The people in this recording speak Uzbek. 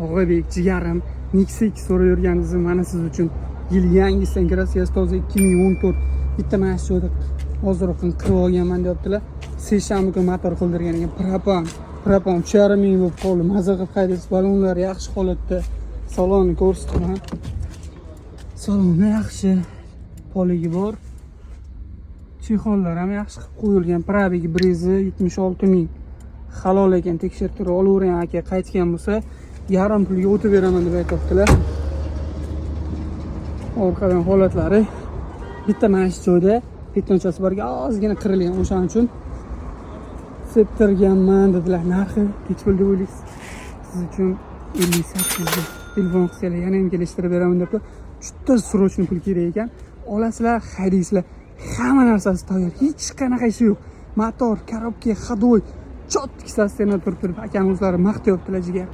Og'abek, jigarim, Nexia so'rayotganingizni mana siz uchun yil yangisidan Gracias toza 2014 bitta mana shu joyda hozirroq qirib olganman deyaptilar. Seshanba kuni motor qildirgan ekan. Propan 3,5 ming bo'lib qoldi. Maza qilib haydaysiz, balonlar yaxshi holatda. Salonni ko'rsataman. Saloni yaxshi. Poligi bor. Chexollar ham yaxshi qilib qo'yilgan. Probegi brizi 76 ming. Halol ekan, tekshirtirib olavering aka, qaytgan bo'lsa yarim pulga o'tib beraman deb aytibdilar. Orqadan holatlari bitta mana shu joyda betonchasi borga ozgina qirilgan, o'shaning uchun septirganman dedilar. Narxi necha pul deb o'ylaysiz? Siz uchun 58 ga telefon qilsanglar yana ham kelishtirib beraman deb, juda srochniy pul kerak ekan. Olasizlar, haydaysizlar. Hamma narsasi tayyor, hech qanaqa ish yo'q. Motor, korobka, ходовой, chotki sostenada turib akani o'zlari maqtayaptilar jigar.